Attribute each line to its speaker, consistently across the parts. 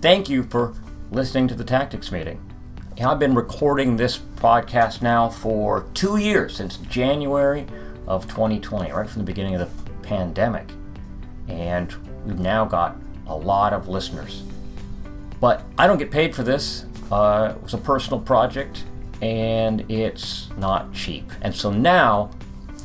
Speaker 1: Thank you for listening to the Tactics Meeting. I've been recording this podcast now for 2 years, since January of 2020, right from the beginning of the pandemic. And we've now got a lot of listeners. But I don't get paid for this. It was a personal project, and it's not cheap. And so now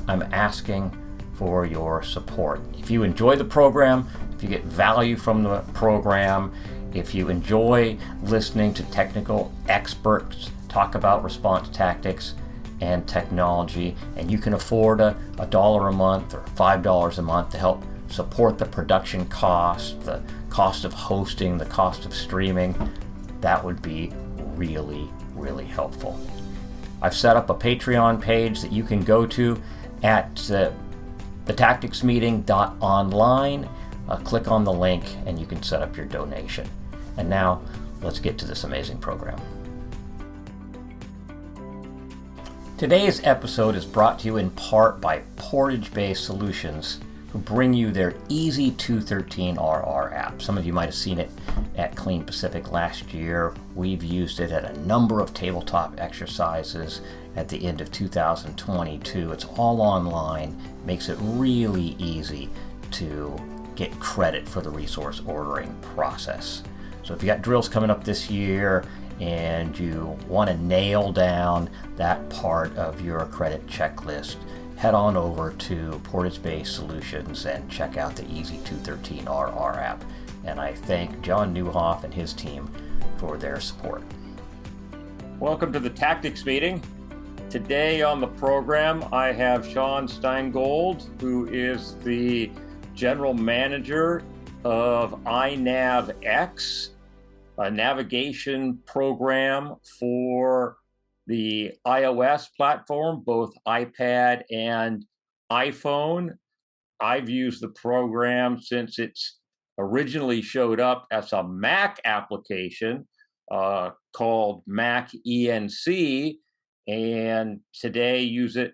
Speaker 1: I'm asking for your support. If you enjoy the program, if you get value from the program, if you enjoy listening to technical experts talk about response tactics and technology, and you can afford a dollar a month or $5 a month to help support the production cost, the cost of hosting, the cost of streaming, that would be really, really helpful. I've set up a Patreon page that you can go to at thetacticsmeeting.online. Click on the link and you can set up your donation. And now, let's get to this amazing program. Today's episode is brought to you in part by Portage-based Solutions, who bring you their Easy 213RR app. Some of you might have seen it at Clean Pacific last year. We've used it at a number of tabletop exercises at the end of 2022. It's all online, makes it really easy to get credit for the resource ordering process. So if you got drills coming up this year and you want to nail down that part of your credit checklist, head on over to Portage-based Solutions and check out the Easy 213RR app. And I thank John Newhoff and his team for their support. Welcome to the Tactics Meeting. Today on the program, I have Sean Steingold, who is the General Manager of iNavX, a navigation program for the iOS platform, both iPad and iPhone. I've used the program since it's originally showed up as a Mac application called Mac ENC, and today use it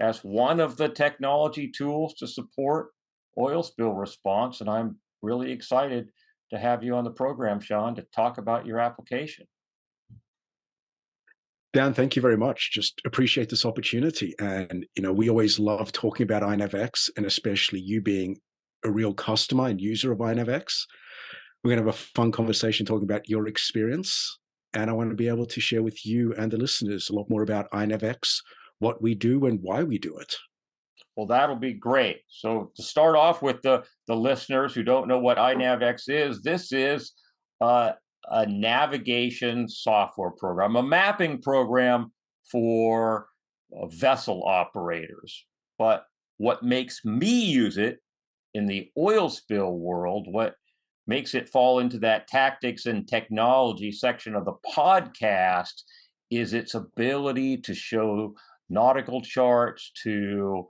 Speaker 1: as one of the technology tools to support oil spill response. And I'm really excited to have you on the program, Sean, to talk about your application.
Speaker 2: Dan, thank you very much. Just appreciate this opportunity. And, we always love talking about iNavX, and especially you being a real customer and user of iNavX. We're going to have a fun conversation talking about your experience. And I want to be able to share with you and the listeners a lot more about iNavX, what we do and why we do it.
Speaker 1: Well, that'll be great. So to start off with the listeners who don't know what iNavX is, this is a navigation software program, a mapping program for vessel operators. But what makes me use it in the oil spill world, what makes it fall into that tactics and technology section of the podcast, is its ability to show nautical charts, to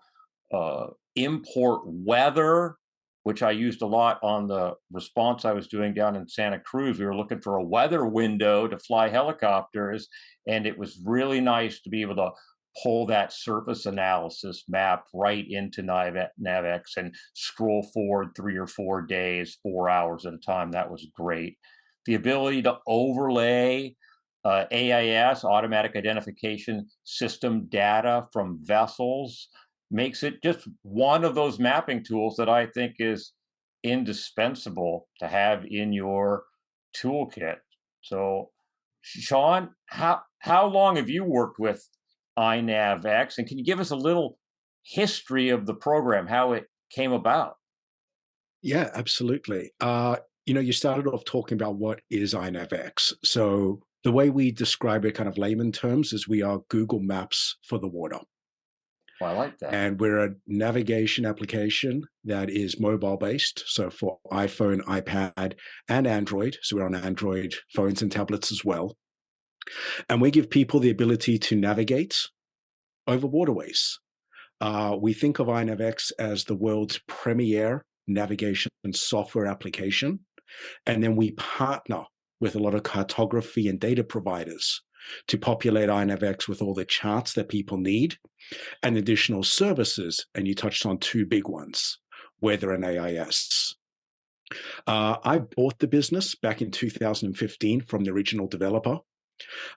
Speaker 1: import weather, which I used a lot on the response I was doing down in Santa Cruz. We were looking for a weather window to fly helicopters, and it was really nice to be able to pull that surface analysis map right into NavX and scroll forward 3 or 4 days, 4 hours at a time. That was great. The ability to overlay AIS, automatic identification system data from vessels, makes it just one of those mapping tools that I think is indispensable to have in your toolkit. So, Sean, how long have you worked with iNavX, and can you give us a little history of the program, how it came about?
Speaker 2: Yeah, absolutely. You started off talking about what is iNavX. So the way we describe it kind of layman terms is we are Google Maps for the water.
Speaker 1: Well, I like that.
Speaker 2: And we're a navigation application that is mobile-based, so for iPhone, iPad, and Android. So we're on Android phones and tablets as well. And we give people the ability to navigate over waterways. We think of iNavX as the world's premier navigation software application. And then we partner with a lot of cartography and data providers to populate iNavX with all the charts that people need and additional services. And you touched on two big ones, weather and AIS. I bought the business back in 2015 from the original developer.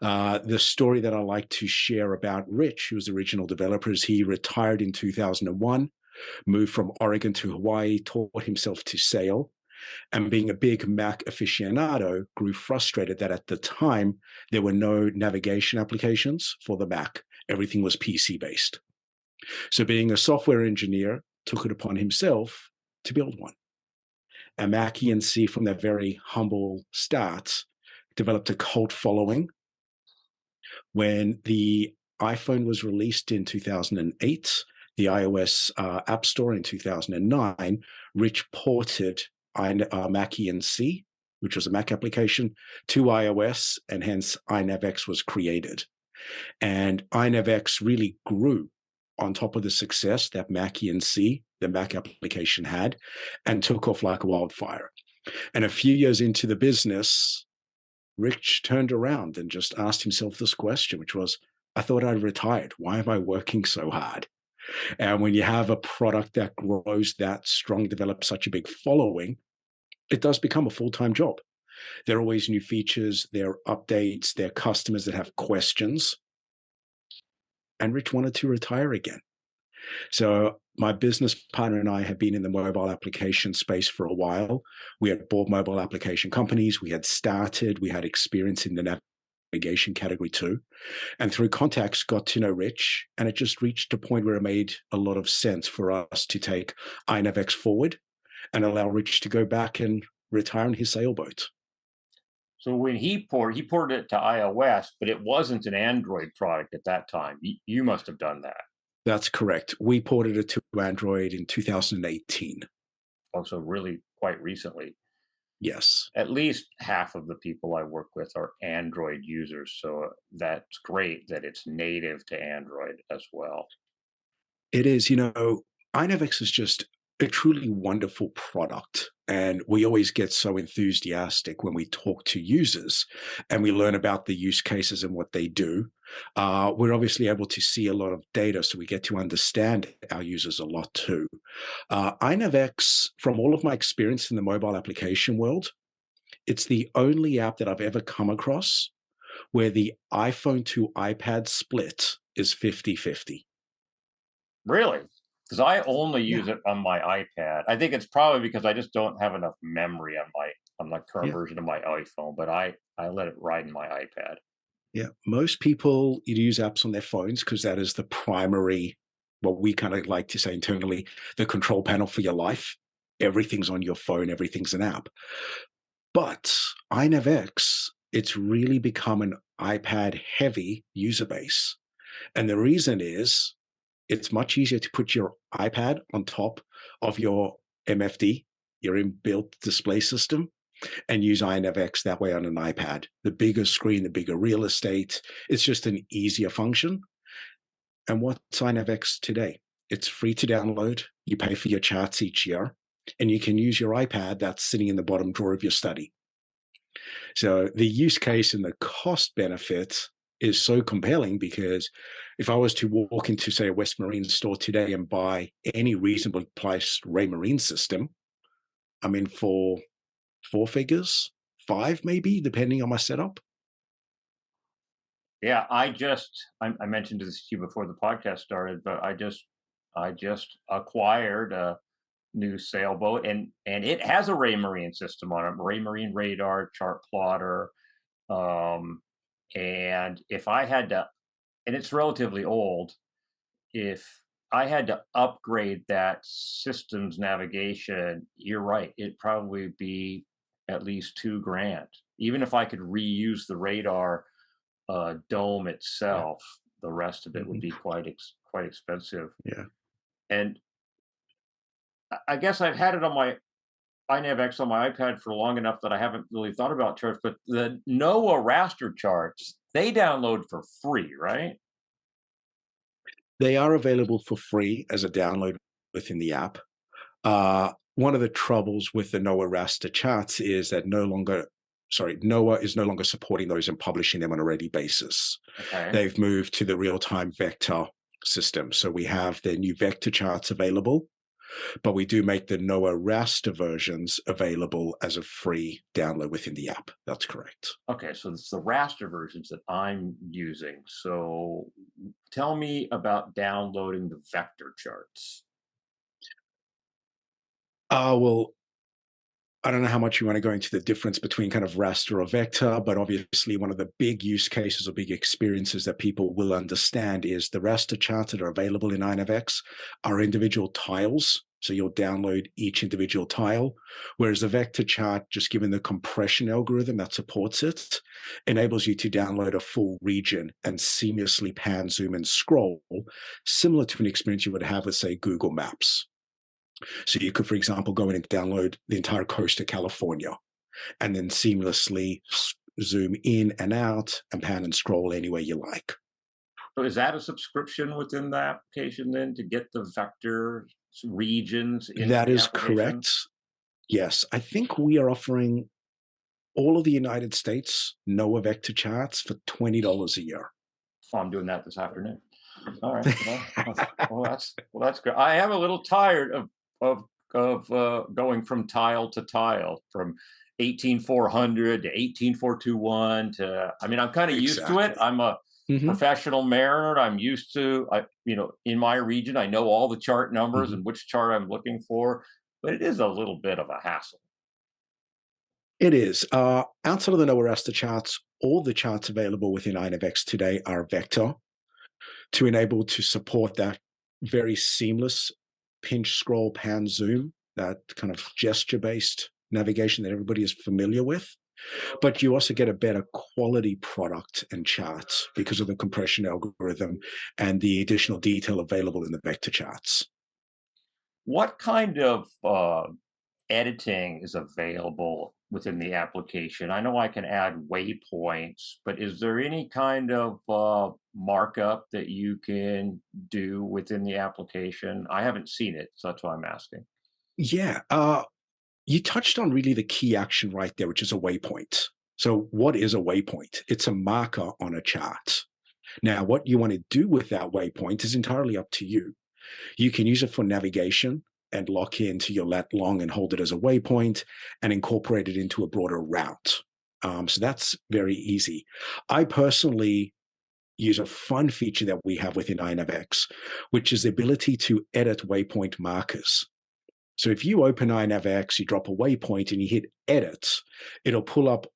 Speaker 2: The story that I like to share about Rich, who was the original developer, is he retired in 2001, moved from Oregon to Hawaii, taught himself to sail, and being a big Mac aficionado, grew frustrated that at the time there were no navigation applications for the Mac. Everything was PC based. So, being a software engineer, took it upon himself to build one. And Mac ENC, from their very humble start, developed a cult following. When the iPhone was released in 2008, the iOS App Store in 2009, Rich ported Mac ENC, which was a Mac application, to iOS, and hence iNavX was created. And iNavX really grew on top of the success that Mac ENC, the Mac application, had, and took off like a wildfire. And a few years into the business, Rich turned around and just asked himself this question, which was, I thought I'd retired. Why am I working so hard? And when you have a product that grows that strong, develops such a big following, it does become a full-time job. There are always new features, there are updates, there are customers that have questions. And Rich wanted to retire again. So my business partner and I have been in the mobile application space for a while. We had bought mobile application companies. We had started. We had experience in the navigation category too. And through contacts, got to know Rich. And it just reached a point where it made a lot of sense for us to take iNavX forward and allow Rich to go back and retire on his sailboat.
Speaker 1: So when he ported it to iOS, but it wasn't an Android product at that time. You must have done that.
Speaker 2: That's correct. We ported it to Android in 2018.
Speaker 1: Also, really quite recently.
Speaker 2: Yes.
Speaker 1: At least half of the people I work with are Android users, so that's great that it's native to Android as well.
Speaker 2: It is, iNavX is just a truly wonderful product. And we always get so enthusiastic when we talk to users and we learn about the use cases and what they do. We're obviously able to see a lot of data, so we get to understand our users a lot too. iNavX, from all of my experience in the mobile application world, it's the only app that I've ever come across where the iPhone to iPad split is 50-50.
Speaker 1: Really? Because I only
Speaker 2: Yeah,
Speaker 1: use it on my iPad. I think it's probably because I just don't have enough memory on my current
Speaker 2: yeah.
Speaker 1: version of my iPhone, but I let it ride in my iPad.
Speaker 2: Yeah, most people use apps on their phones because that is the primary, what we kind of like to say internally, the control panel for your life. Everything's on your phone, everything's an app. But iNavX, it's really become an iPad heavy user base. And the reason is it's much easier to put your iPad on top of your MFD, your inbuilt display system, and use iNavX that way on an iPad. The bigger screen, the bigger real estate. It's just an easier function. And what's iNavX today? It's free to download. You pay for your charts each year, and you can use your iPad that's sitting in the bottom drawer of your study. So the use case and the cost benefit is so compelling because if I was to walk into, say, a West Marine store today and buy any reasonably priced Raymarine system, I'm in for four figures, five maybe, depending on my setup.
Speaker 1: Yeah, I mentioned this to you before the podcast started, but I just acquired a new sailboat, and it has a Raymarine system on it, Raymarine radar, chart plotter, um, and if I had to, and it's relatively old, if I had to upgrade that system's navigation, you're right, it'd probably be at least 2 grand. Even if I could reuse the radar dome
Speaker 2: Yeah.
Speaker 1: itself, the rest of it would
Speaker 2: Mhm.
Speaker 1: be quite expensive.
Speaker 2: Yeah.
Speaker 1: And I guess I've had it on my iNavX on my iPad for long enough that I haven't really thought about charts. But the NOAA raster charts, they download for free, right?
Speaker 2: They are available for free as a download within the app. One of the troubles with the NOAA raster charts is that NOAA is no longer supporting those and publishing them on a ready basis.
Speaker 1: Okay.
Speaker 2: They've moved to the real-time vector system. So we have their new vector charts available. But we do make the NOAA raster versions available as a free download within the app. That's correct.
Speaker 1: Okay, so it's the raster versions that I'm using. So tell me about downloading the vector charts.
Speaker 2: Well, I don't know how much you want to go into the difference between kind of raster or vector, but obviously one of the big use cases or big experiences that people will understand is the raster charts that are available in iNavX are individual tiles. So you'll download each individual tile, whereas the vector chart, just given the compression algorithm that supports it, enables you to download a full region and seamlessly pan, zoom, and scroll, similar to an experience you would have with, say, Google Maps. So you could, for example, go in and download the entire coast of California and then seamlessly zoom in and out and pan and scroll anywhere you like.
Speaker 1: So is that a subscription within the application then to get the vector regions into
Speaker 2: That
Speaker 1: the
Speaker 2: is
Speaker 1: application?
Speaker 2: correct. Yes, I think we are offering all of the United States NOAA vector charts for $20 a year.
Speaker 1: Oh, I'm doing that this afternoon. All right. Well, that's good. I am a little tired of going from tile to tile, from 18400 to 18421 to. I mean, I'm kind of used to it.
Speaker 2: Exactly.
Speaker 1: I'm a
Speaker 2: Hmm.
Speaker 1: professional mariner. I'm used to. In my region, I know all the chart numbers
Speaker 2: Hmm.
Speaker 1: and which chart I'm looking for, but it is a little bit of a hassle.
Speaker 2: It is. Outside of the NOAA raster charts, all the charts available within iNavX today are vector to enable to support that very seamless pinch, scroll, pan, zoom, that kind of gesture based navigation that everybody is familiar with. But you also get a better quality product and charts because of the compression algorithm and the additional detail available in the vector charts.
Speaker 1: What kind of editing is available within the application? I know I can add waypoints, but is there any kind of markup that you can do within the application? I haven't seen it, so that's why I'm asking.
Speaker 2: Yeah, you touched on really the key action right there, which is a waypoint. So, what is a waypoint? It's a marker on a chart. Now, what you want to do with that waypoint is entirely up to you. You can use it for navigation and lock into your lat long and hold it as a waypoint and incorporate it into a broader route. So that's very easy. I personally use a fun feature that we have within iNavX, which is the ability to edit waypoint markers. So if you open iNavX, you drop a waypoint and you hit edit, it'll pull up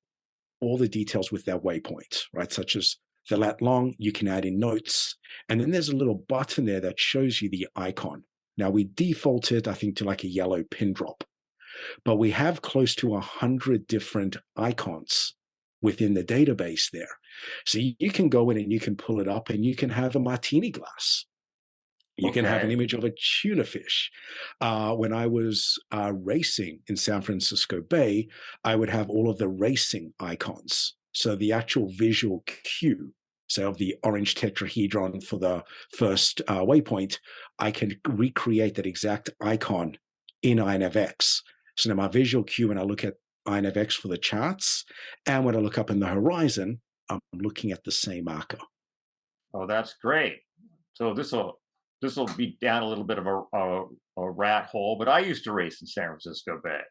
Speaker 2: all the details with that waypoint, right? Such as the lat long, you can add in notes. And then there's a little button there that shows you the icon. Now we default it, I think, to like a yellow pin drop, but we have close to 100 different icons within the database there. So you can go in and you can pull it up and you can have a martini glass. You can have an
Speaker 1: Okay.
Speaker 2: image of a tuna fish. When I was racing in San Francisco Bay, I would have all of the racing icons. So the actual visual cue, so of the orange tetrahedron for the first waypoint, I can recreate that exact icon in iNavX. So now my visual cue when I look at iNavX for the charts, and when I look up in the horizon, I'm looking at the same marker.
Speaker 1: Oh, that's great. So this will be down a little bit of a rat hole, but I used to race in San Francisco Bay.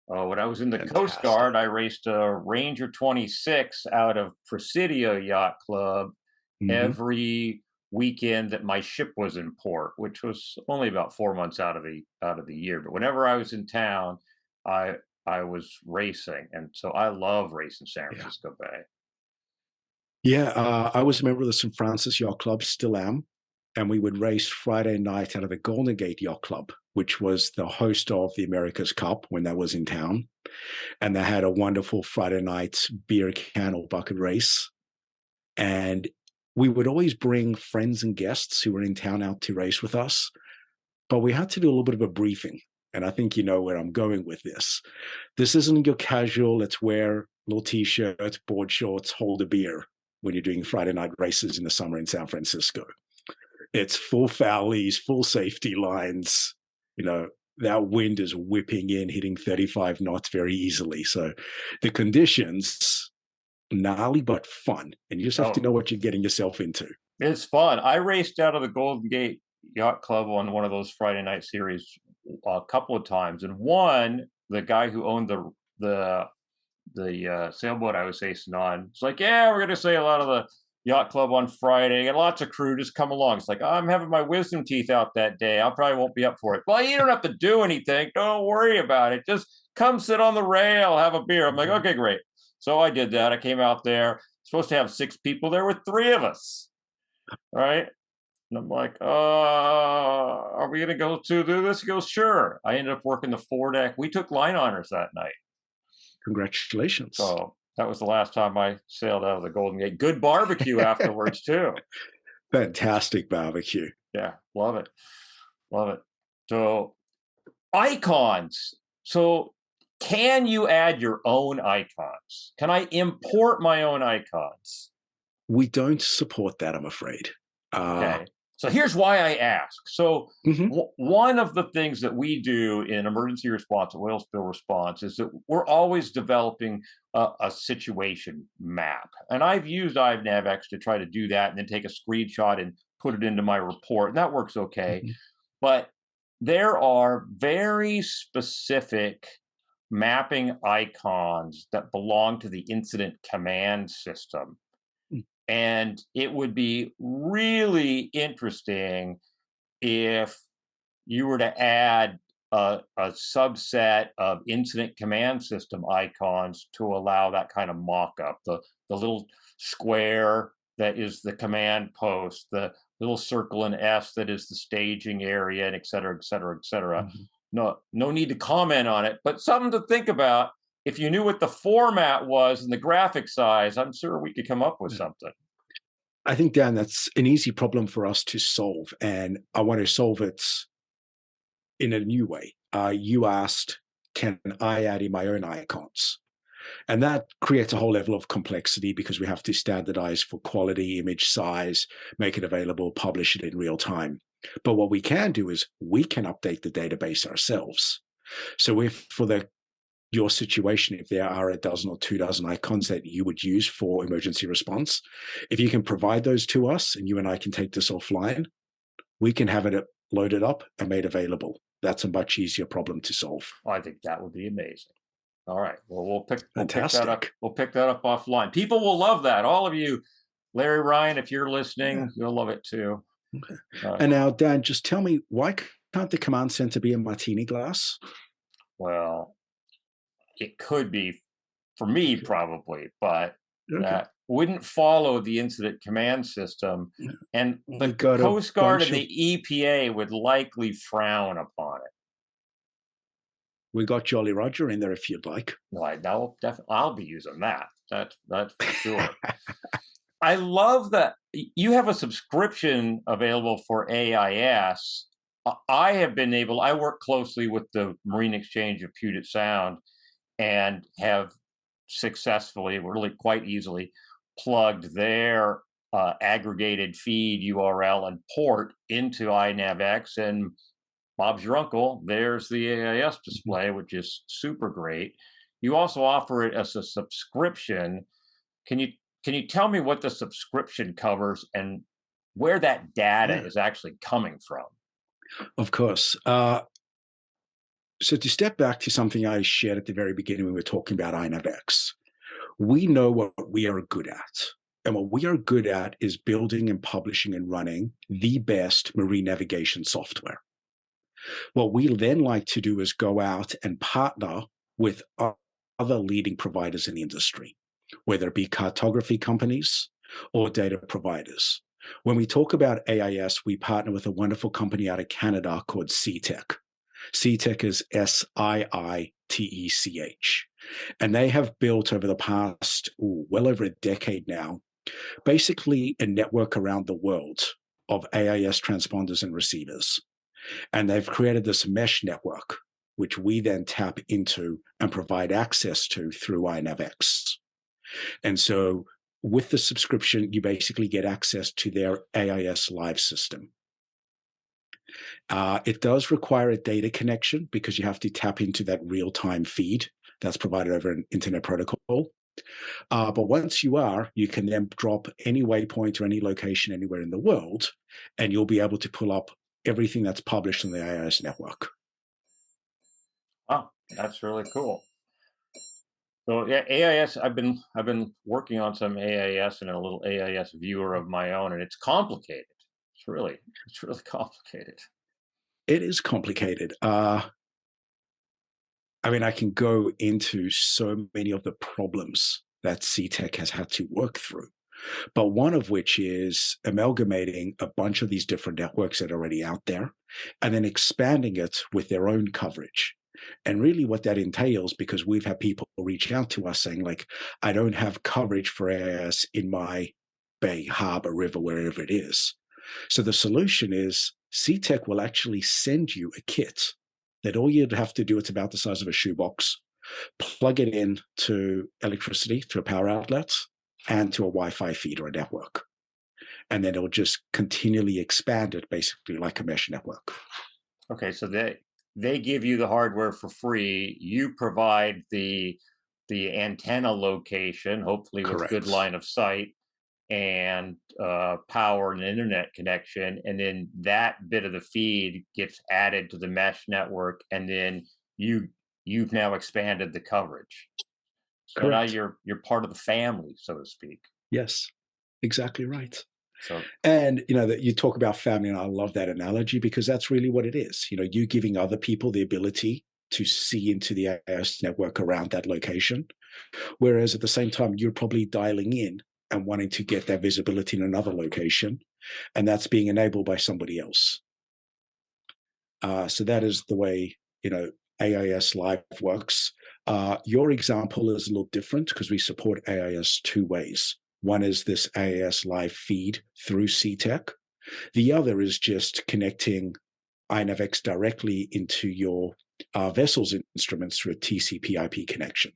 Speaker 1: When I was in the Coast
Speaker 2: Fantastic.
Speaker 1: Guard, I raced a Ranger 26 out of Presidio Yacht Club
Speaker 2: Mhm.
Speaker 1: every weekend that my ship was in port, which was only about 4 months out of the year. But whenever I was in town, I I was racing, and so I love racing San
Speaker 2: Yeah.
Speaker 1: Francisco Bay.
Speaker 2: Yeah, I was a member of the St. Francis Yacht Club, still am, and we would race Friday night out of the Golden Gate Yacht Club, which was the host of the America's Cup when that was in town. And they had a wonderful Friday night beer can or bucket race. And we would always bring friends and guests who were in town out to race with us, but we had to do a little bit of a briefing. And I think you know where I'm going with this. This isn't your casual, let's wear little t-shirts, board shorts, hold a beer when you're doing Friday night races in the summer in San Francisco. It's full foulies, full safety lines. You know, that wind is whipping in, hitting 35 knots very easily. So the conditions, gnarly but fun. And you just have to
Speaker 1: Oh,
Speaker 2: know what you're getting yourself into.
Speaker 1: it's fun. I raced out of the Golden Gate Yacht Club on one of those Friday night series a couple of times, and one, the guy who owned the sailboat I was racing on, it's like, yeah, we're gonna sail out of the yacht club on Friday, and lots of crew just come along. It's like, oh, I'm having my wisdom teeth out that day. I probably won't be up for it. Well, you don't have to do anything. Don't worry about it. Just come sit on the rail, have a beer. I'm like, okay, great. So I did that. I came out there. Supposed to have 6 people. There were 3 of us. Right. And I'm like, are we going to go to do this? He goes, sure. I ended up working the foredeck. We took line honors that night.
Speaker 2: Congratulations.
Speaker 1: So that was the last time I sailed out of the Golden Gate. Good barbecue afterwards, too.
Speaker 2: Fantastic barbecue.
Speaker 1: Yeah, love it. Love it. So icons. So can you add your own icons? Can I import my own icons?
Speaker 2: We don't support that, I'm afraid.
Speaker 1: Okay. So here's why I ask. So
Speaker 2: Mhm.
Speaker 1: one of the things that we do in emergency response, oil spill response, is that we're always developing a situation map. And I've used iNavX to try to do that and then take a screenshot and put it into my report. And that works okay.
Speaker 2: Mhm.
Speaker 1: But there are very specific mapping icons that belong to the incident command system.
Speaker 2: Mm.
Speaker 1: And it would be really interesting if you were to add a subset of incident command system icons to allow that kind of mock-up. The little square that is the command post, the little circle and S that is the staging area, and et cetera, et cetera, et cetera.
Speaker 2: Mhm.
Speaker 1: No need to comment on it, but something to think about. If you knew what the format was and the graphic size, I'm sure we could come up with
Speaker 2: Yeah.
Speaker 1: something.
Speaker 2: I think, Dan, that's an easy problem for us to solve, and I want to solve it in a new way. You asked, can I add in my own icons? And that creates a whole level of complexity because we have to standardize for quality, image size, make it available, publish it in real time. But what we can do is we can update the database ourselves. So if for your situation, if there are a dozen or 2 dozen icons that you would use for emergency response, if you can provide those to us and you and I can take this offline, we can have it loaded up and made available. That's a much easier problem to solve.
Speaker 1: I think that would be amazing. All right. Well, we'll pick that up.
Speaker 2: Fantastic.
Speaker 1: We'll pick that up offline. People will love that. All of you, Larry, Ryan, if you're listening, you'll love it too.
Speaker 2: Okay. And now, Dan, just tell me, why can't the command center be a martini glass?
Speaker 1: Well, it could be for me probably, but
Speaker 2: Okay.
Speaker 1: that wouldn't follow the incident command system, and the
Speaker 2: got a
Speaker 1: Coast Guard and
Speaker 2: bunch
Speaker 1: the EPA would likely frown upon it.
Speaker 2: We got Jolly Roger in there if you'd like.
Speaker 1: No, I'll be using that. That's for sure. I love that you have a subscription available for AIS. I work closely with the Marine Exchange of Puget Sound and have successfully, really quite easily, plugged their aggregated feed URL and port into iNavX, and Bob's your uncle. There's the AIS display, which is super great. You also offer it as a subscription. Can you tell me what the subscription covers and where that data is actually coming from?
Speaker 2: Of course. So to step back to something I shared at the very beginning when we were talking about iNavX, we know what we are good at. And what we are good at is building and publishing and running the best marine navigation software. What we then like to do is go out and partner with other leading providers in the industry, whether it be cartography companies or data providers. When we talk about AIS, we partner with a wonderful company out of Canada called SeaTech. SeaTech is SIITECH. And they have built over the past, well over a decade now, basically a network around the world of AIS transponders and receivers. And they've created this mesh network, which we then tap into and provide access to through iNavX. And so with the subscription, you basically get access to their AIS live system. It does require a data connection because you have to tap into that real-time feed that's provided over an internet protocol. But once you can then drop any waypoint or any location anywhere in the world, and you'll be able to pull up everything that's published on the AIS network.
Speaker 1: Oh, that's really cool. So yeah, AIS. I've been working on some AIS and a little AIS viewer of my own, and it's complicated. It's really complicated.
Speaker 2: It is complicated. I mean, I can go into so many of the problems that CTEC has had to work through, but one of which is amalgamating a bunch of these different networks that are already out there and then expanding it with their own coverage. And really, what that entails, because we've had people reach out to us saying, like, I don't have coverage for AIS in my bay, harbor, river, wherever it is. So the solution is CTEC will actually send you a kit that all you'd have to do, it's about the size of a shoebox, plug it in to electricity, to a power outlet, and to a Wi-Fi feed or a network. And then it'll just continually expand it basically like a mesh network.
Speaker 1: Okay, so they give you the hardware for free. You provide the antenna location, hopefully with good
Speaker 2: Correct.
Speaker 1: line of sight, and power and internet connection, and then that bit of the feed gets added to the mesh network, and then you you've now expanded the coverage. So now
Speaker 2: Correct.
Speaker 1: you're part of the family, so to speak.
Speaker 2: Yes, exactly right.
Speaker 1: So
Speaker 2: And that you talk about family, and I love that analogy because that's really what it is. You giving other people the ability to see into the AIS network around that location. Whereas at the same time, you're probably dialing in and wanting to get that visibility in another location, and that's being enabled by somebody else. So that is the way AIS Live works. Your example is a little different because we support AIS two ways. One is this AIS Live feed through CTEC. The other is just connecting iNavX directly into your vessel's instruments through a TCP/IP connection.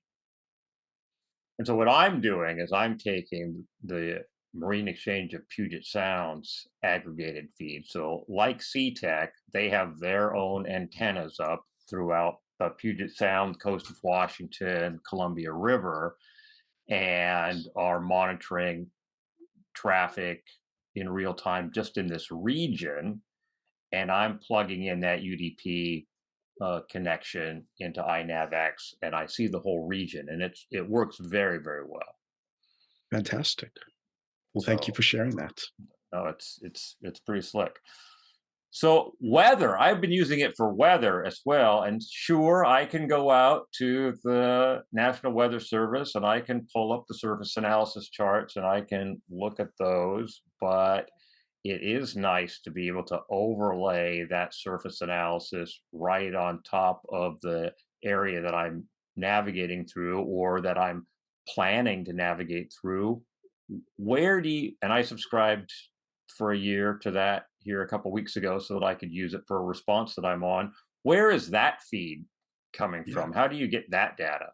Speaker 1: And so what I'm doing is I'm taking the Marine Exchange of Puget Sound's aggregated feed. So like SeaTac, they have their own antennas up throughout the Puget Sound, coast of Washington, Columbia River, and are monitoring traffic in real time just in this region. And I'm plugging in that UDP connection into iNavX, and I see the whole region, and it works very, very well.
Speaker 2: Fantastic. Well, thank you
Speaker 1: So
Speaker 2: for sharing that.
Speaker 1: no, it's pretty slick. So weather, I've been using it for weather as well, and sure, I can go out to the National Weather Service and I can pull up the surface analysis charts and I can look at those, but it is nice to be able to overlay that surface analysis right on top of the area that I'm navigating through or that I'm planning to navigate through. Where do you, and I subscribed for a year to that here a couple weeks ago so that I could use it for a response that I'm on. Where is that feed coming
Speaker 2: Yeah.
Speaker 1: from? How do you get that data?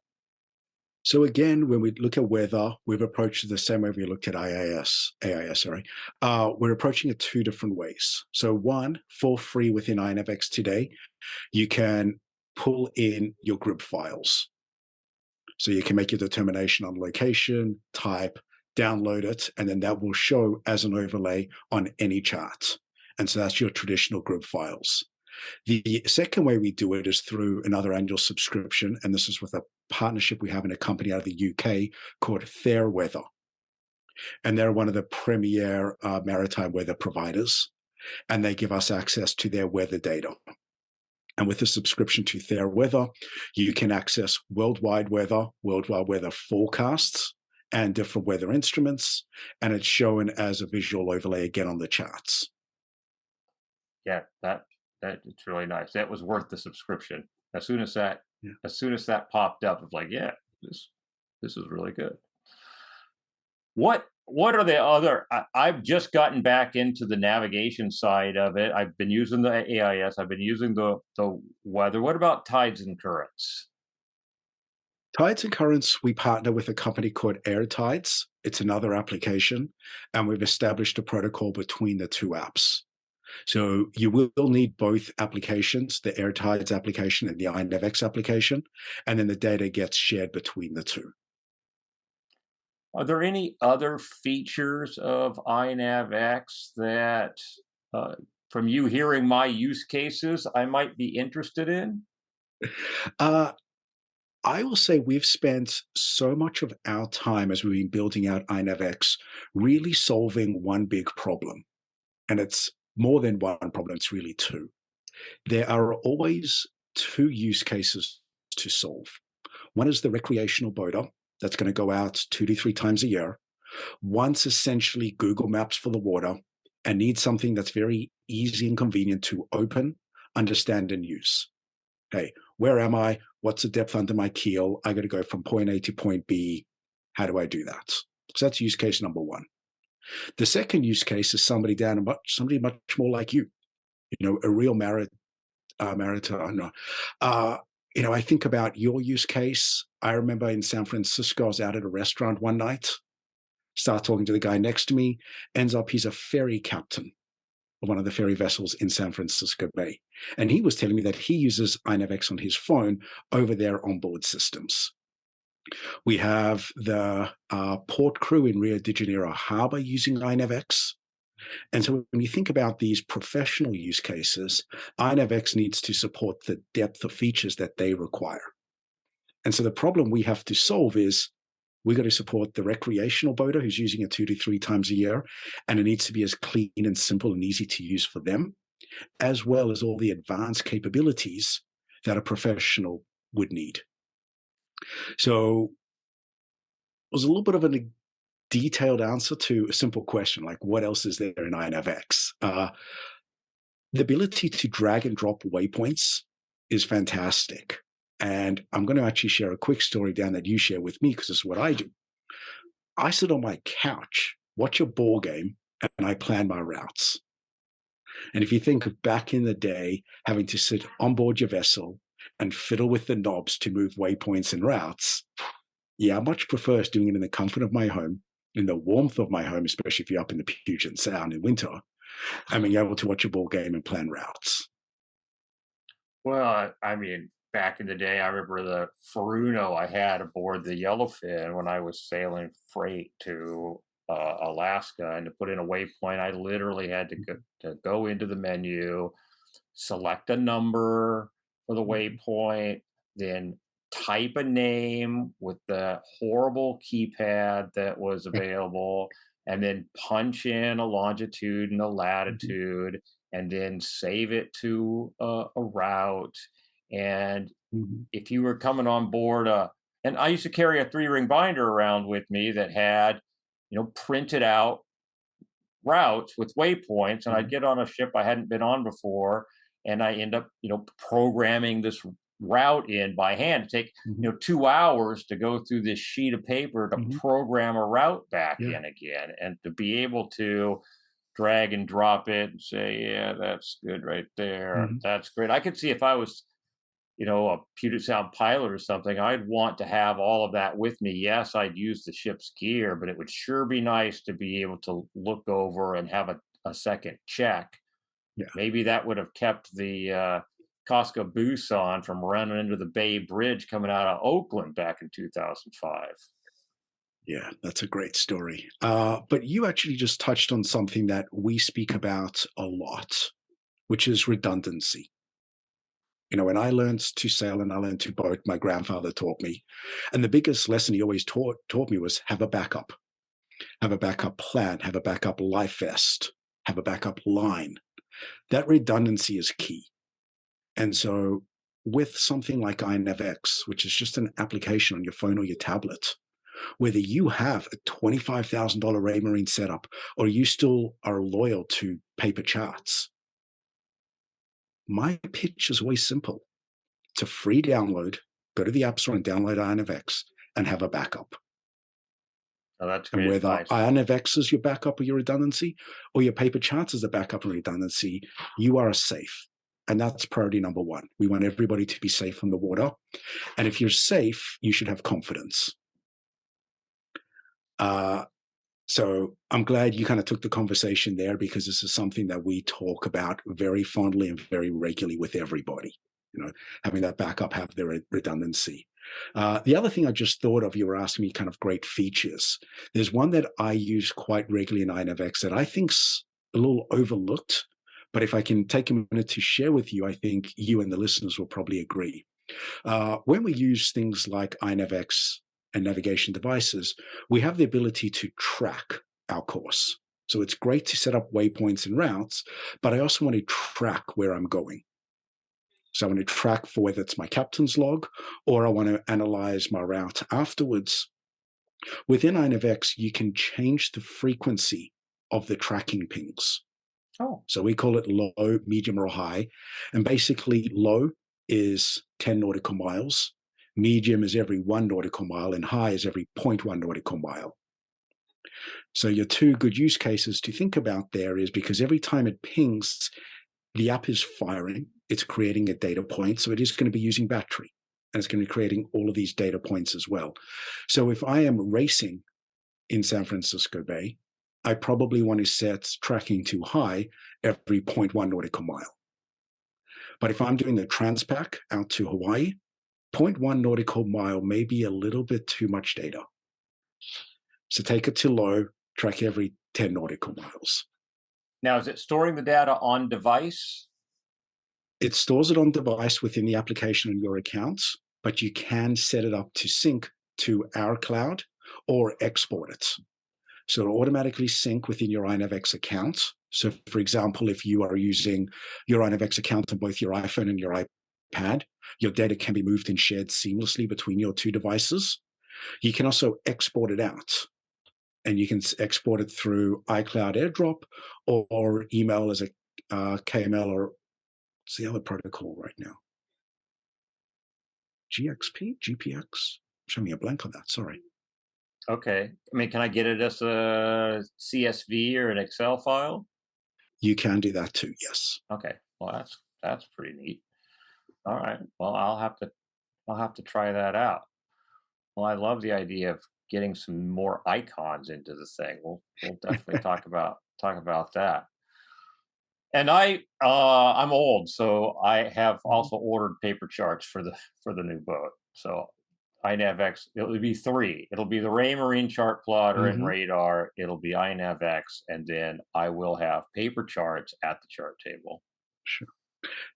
Speaker 2: So again, when we look at weather, we've approached it the same way we looked at AIS, sorry. We're approaching it two different ways. So one, for free within iNavX today, you can pull in your group files. So you can make your determination on location, type, download it, and then that will show as an overlay on any chart. And so that's your traditional group files. The second way we do it is through another annual subscription, and this is with a partnership we have in a company out of the UK called Fairweather. And they're one of the premier maritime weather providers, and they give us access to their weather data. And with a subscription to Fairweather, you can access worldwide weather forecasts, and different weather instruments, and it's shown as a visual overlay again on the charts.
Speaker 1: Yeah, that it's really nice. That was worth the subscription. As soon as that
Speaker 2: Yeah.
Speaker 1: as soon as that popped up, it's like, yeah, this is really good. What are the other I've just gotten back into the navigation side of it. I've been using the AIS, I've been using the weather. What about tides and currents?
Speaker 2: Tides and currents, we partner with a company called AirTides. It's another application, and we've established a protocol between the two apps. So you will need both applications, the AirTides application and the iNavX application, and then the data gets shared between the two.
Speaker 1: Are there any other features of iNavX that, uh, from you hearing my use cases, I might be interested in?
Speaker 2: Uh, I will say we've spent so much of our time as we've been building out iNavX really solving one big problem. And it's more than one problem, it's really two. There are always two use cases to solve. One is the recreational boater that's going to go out 2 to 3 times a year, wants essentially Google Maps for the water, and needs something that's very easy and convenient to open, understand, and use. Hey, where am I? What's the depth under my keel? I got to go from point A to point B. How do I do that? So that's use case number one. The second use case is somebody much more like you, a real maritime. Uh, I think about your use case. I remember in San Francisco, I was out at a restaurant one night, start talking to the guy next to me, ends up he's a ferry captain of one of the ferry vessels in San Francisco Bay. And he was telling me that he uses iNavX on his phone over their onboard systems. We have the port crew in Rio de Janeiro Harbor using iNavX. And so when you think about these professional use cases, iNavX needs to support the depth of features that they require. And so the problem we have to solve is we got to support the recreational boater who's using it 2 to 3 times a year, and it needs to be as clean and simple and easy to use for them, as well as all the advanced capabilities that a professional would need. So it was a little bit of a detailed answer to a simple question, like what else is there in iNavX? The ability to drag and drop waypoints is fantastic. And I'm going to actually share a quick story down that you share with me because it's what I do. I sit on my couch, watch a ball game, and I plan my routes. And if you think of back in the day, having to sit on board your vessel and fiddle with the knobs to move waypoints and routes, yeah, I much prefer doing it in the comfort of my home, in the warmth of my home, especially if you're up in the Puget Sound in winter, and being able to watch a ball game and plan routes.
Speaker 1: Well, I mean, back in the day, I remember the Furuno I had aboard the Yellowfin when I was sailing freight to Alaska, and to put in a waypoint, I literally had to go into the menu, select a number for the waypoint, then type a name with the horrible keypad that was available, and then punch in a longitude and a latitude, and then save it to a route. And
Speaker 2: Mhm.
Speaker 1: if you were coming on board, and I used to carry a 3 ring binder around with me that had, printed out routes with waypoints, and I'd
Speaker 2: Mhm.
Speaker 1: get on a ship I hadn't been on before, and I end up, programming this route in by hand. It take,
Speaker 2: Mhm.
Speaker 1: 2 hours to go through this sheet of paper to
Speaker 2: Mhm.
Speaker 1: program a route back
Speaker 2: Yeah.
Speaker 1: in again, and to be able to drag and drop it and say, yeah, that's good right there.
Speaker 2: Mhm.
Speaker 1: That's great. I could see if I was, a Puget Sound pilot or something, I'd want to have all of that with me. Yes, I'd use the ship's gear, but it would sure be nice to be able to look over and have a second check.
Speaker 2: Yeah.
Speaker 1: Maybe that would have kept the Costco Busan from running into the Bay Bridge coming out of Oakland back in 2005.
Speaker 2: Yeah, that's a great story. But you actually just touched on something that we speak about a lot, which is redundancy. When I learned to sail and I learned to boat, my grandfather taught me. And the biggest lesson he always taught me was have a backup plan, have a backup life vest, have a backup line. That redundancy is key. And so with something like iNavX, which is just an application on your phone or your tablet, whether you have a $25,000 Raymarine setup or you still are loyal to paper charts, my pitch is always simple. It's a free download. Go to the App Store and download iNavX and have a backup.
Speaker 1: Oh, that's
Speaker 2: And
Speaker 1: great
Speaker 2: whether
Speaker 1: advice.
Speaker 2: iNavX is your backup or your redundancy, or your paper charts is the backup and redundancy, you are safe. And that's priority number one. We want everybody to be safe on the water. And if you're safe, you should have confidence. Uh, So I'm glad you kind of took the conversation there because this is something that we talk about very fondly and very regularly with everybody. Having that backup, have their redundancy. The other thing I just thought of, you were asking me kind of great features. There's one that I use quite regularly in iNavX that I think's a little overlooked, but if I can take a minute to share with you, I think you and the listeners will probably agree. When we use things like iNavX and navigation devices, we have the ability to track our course. So it's great to set up waypoints and routes, but I also want to track where I'm going. So I want to track for whether it's my captain's log or I want to analyze my route afterwards. Within iNavX, you can change the frequency of the tracking pings.
Speaker 1: Oh,
Speaker 2: So we call it low, medium, or high. And basically, low is 10 nautical miles, medium is every 1 nautical mile, and high is every zero point 0.1 nautical mile. So your two good use cases to think about there is because every time it pings, the app is firing, it's creating a data point. So it is going to be using battery, and it's going to be creating all of these data points as well. So if I am racing in San Francisco Bay, I probably want to set tracking to high every 0.1 nautical mile. But if I'm doing the Transpac out to Hawaii, 0.1 nautical mile may be a little bit too much data. So take it to low, track every 10 nautical miles.
Speaker 1: now is it storing the data on device?
Speaker 2: It stores it on device within the application on your account, but you can set it up to sync to our cloud or export it. So it'll automatically sync within your iNavX account. So for example, if you are using your iNavX account on both your iPhone and your iPad, your data can be moved and shared seamlessly between your two devices. You can also export it out, and you can export it through iCloud AirDrop or email as a KML, or what's the other protocol right now? GXP? GPX? Show me a blank on that, sorry.
Speaker 1: Okay. I mean, can I get it as a CSV or an Excel file?
Speaker 2: You can do that too, yes.
Speaker 1: Okay. Well, that's pretty neat. All right. Well, I'll have to try that out. Well, I love the idea of getting some more icons into the thing. We'll definitely talk about that. And I'm old, so I have also ordered paper charts for the new boat. So iNavX, it'll be 3. It'll be the Raymarine chart plotter and radar. It'll be iNavX, and then I will have paper charts at the chart table.
Speaker 2: Sure.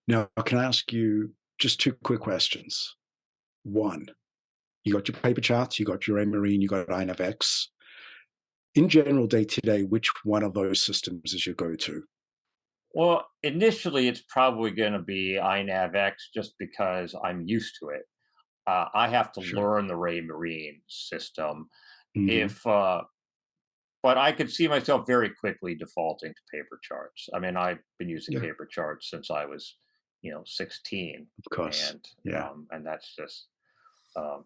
Speaker 2: Now, can I ask you just 2 quick questions? 1, you got your paper charts, you got your Raymarine, you got iNavX. In general, day to day, which one of those systems is your go-to?
Speaker 1: Well, initially, it's probably going to be iNavX just because I'm used to it. I have to
Speaker 2: Sure.
Speaker 1: learn the Raymarine system.
Speaker 2: Mhm.
Speaker 1: But I could see myself very quickly defaulting to paper charts. I mean, I've been using
Speaker 2: Yeah,
Speaker 1: paper charts since I was, 16,
Speaker 2: of course.
Speaker 1: and
Speaker 2: Yeah,
Speaker 1: and that's just, um,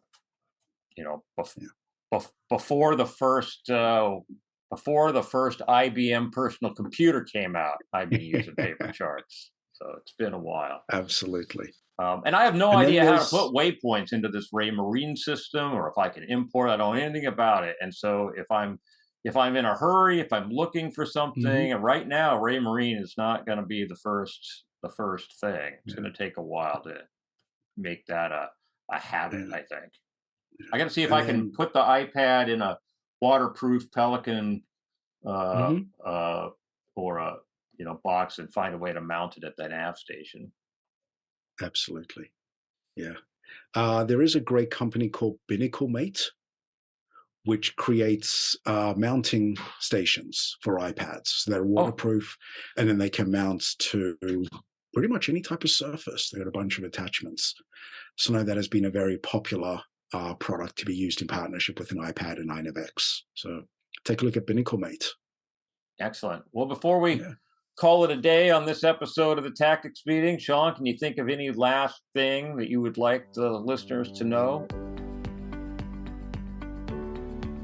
Speaker 1: you know,
Speaker 2: yeah.
Speaker 1: before the first IBM personal computer came out, I've been using paper charts. So it's been a while.
Speaker 2: Absolutely.
Speaker 1: And I have no
Speaker 2: And then
Speaker 1: idea how to
Speaker 2: there's
Speaker 1: put waypoints into this Raymarine system, or if I can import. I don't know anything about it. And so if I'm in a hurry, if I'm looking for
Speaker 2: Mhm.
Speaker 1: something, and right now Raymarine is not going to be the first thing. It's
Speaker 2: Yeah,
Speaker 1: going to take a while to make that a habit,
Speaker 2: yeah,
Speaker 1: I think. I
Speaker 2: yeah.
Speaker 1: got to see if
Speaker 2: And
Speaker 1: I can
Speaker 2: then
Speaker 1: put the iPad in a waterproof Pelican uh,
Speaker 2: mhm,
Speaker 1: uh, or a box and find a way to mount it at the nav station.
Speaker 2: absolutely. Yeah. There is a great company called Mate, which creates mounting stations for iPads. So they're
Speaker 1: Oh,
Speaker 2: waterproof, and then they can mount to pretty much any type of surface. They've got a bunch of attachments. So no, that has been a very popular product to be used in partnership with an iPad and iNavX. So take a look at Mate.
Speaker 1: excellent. Well, before we
Speaker 2: Yeah.
Speaker 1: call it a day on this episode of the Tactics Meeting, Sean, can you think of any last thing that you would like the listeners to know?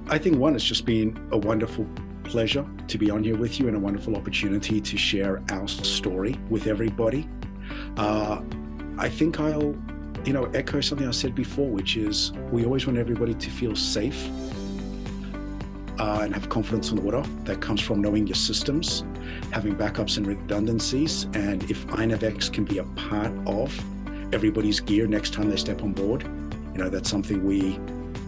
Speaker 2: I think one, it's just been a wonderful pleasure to be on here with you and a wonderful opportunity to share our story with everybody. I think I'll, echo something I said before, which is we always want everybody to feel safe and have confidence on the water. That comes from knowing your systems, having backups and redundancies. And if iNavX can be a part of everybody's gear next time they step on board, that's something we,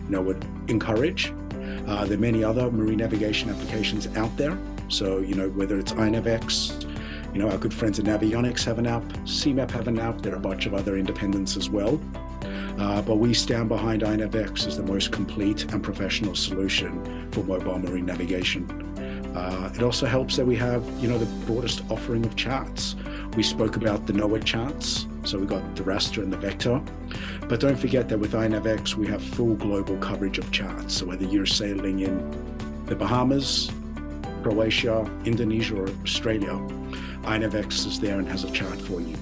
Speaker 2: would encourage. There are many other marine navigation applications out there. So, whether it's iNavX, our good friends at Navionics have an app, CMAP have an app, there are a bunch of other independents as well. But we stand behind iNavX as the most complete and professional solution for mobile marine navigation. It also helps that we have, the broadest offering of charts. We spoke about the NOAA charts, so we got the raster and the vector. But don't forget that with iNavX, we have full global coverage of charts. So whether you're sailing in the Bahamas, Croatia, Indonesia, or Australia, iNavX is there and has a chart for you.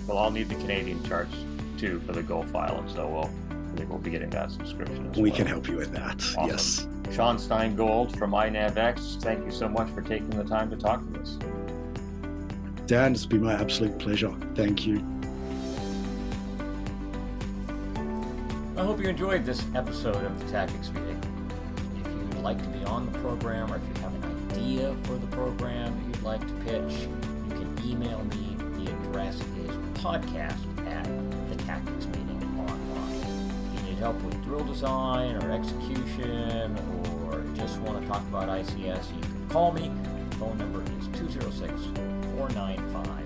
Speaker 1: Well, I'll need the Canadian charts too for the Gulf Islands, so I think we'll be getting that subscription as well.
Speaker 2: We can help you with that.
Speaker 1: Awesome.
Speaker 2: Yes.
Speaker 1: Sean Steingold from iNavX, thank you so much for taking the time to talk to us.
Speaker 2: Dan, it's been my absolute pleasure. Thank you.
Speaker 1: I hope you enjoyed this episode of the Tactics Meeting. If you'd like to be on the program, or if you have an idea for the program that you'd like to pitch, you can email me. The address is podcast@thetacticsmeeting.online. If you need help with drill design or execution, or just want to talk about ICS, you can call me. The phone number is 206-495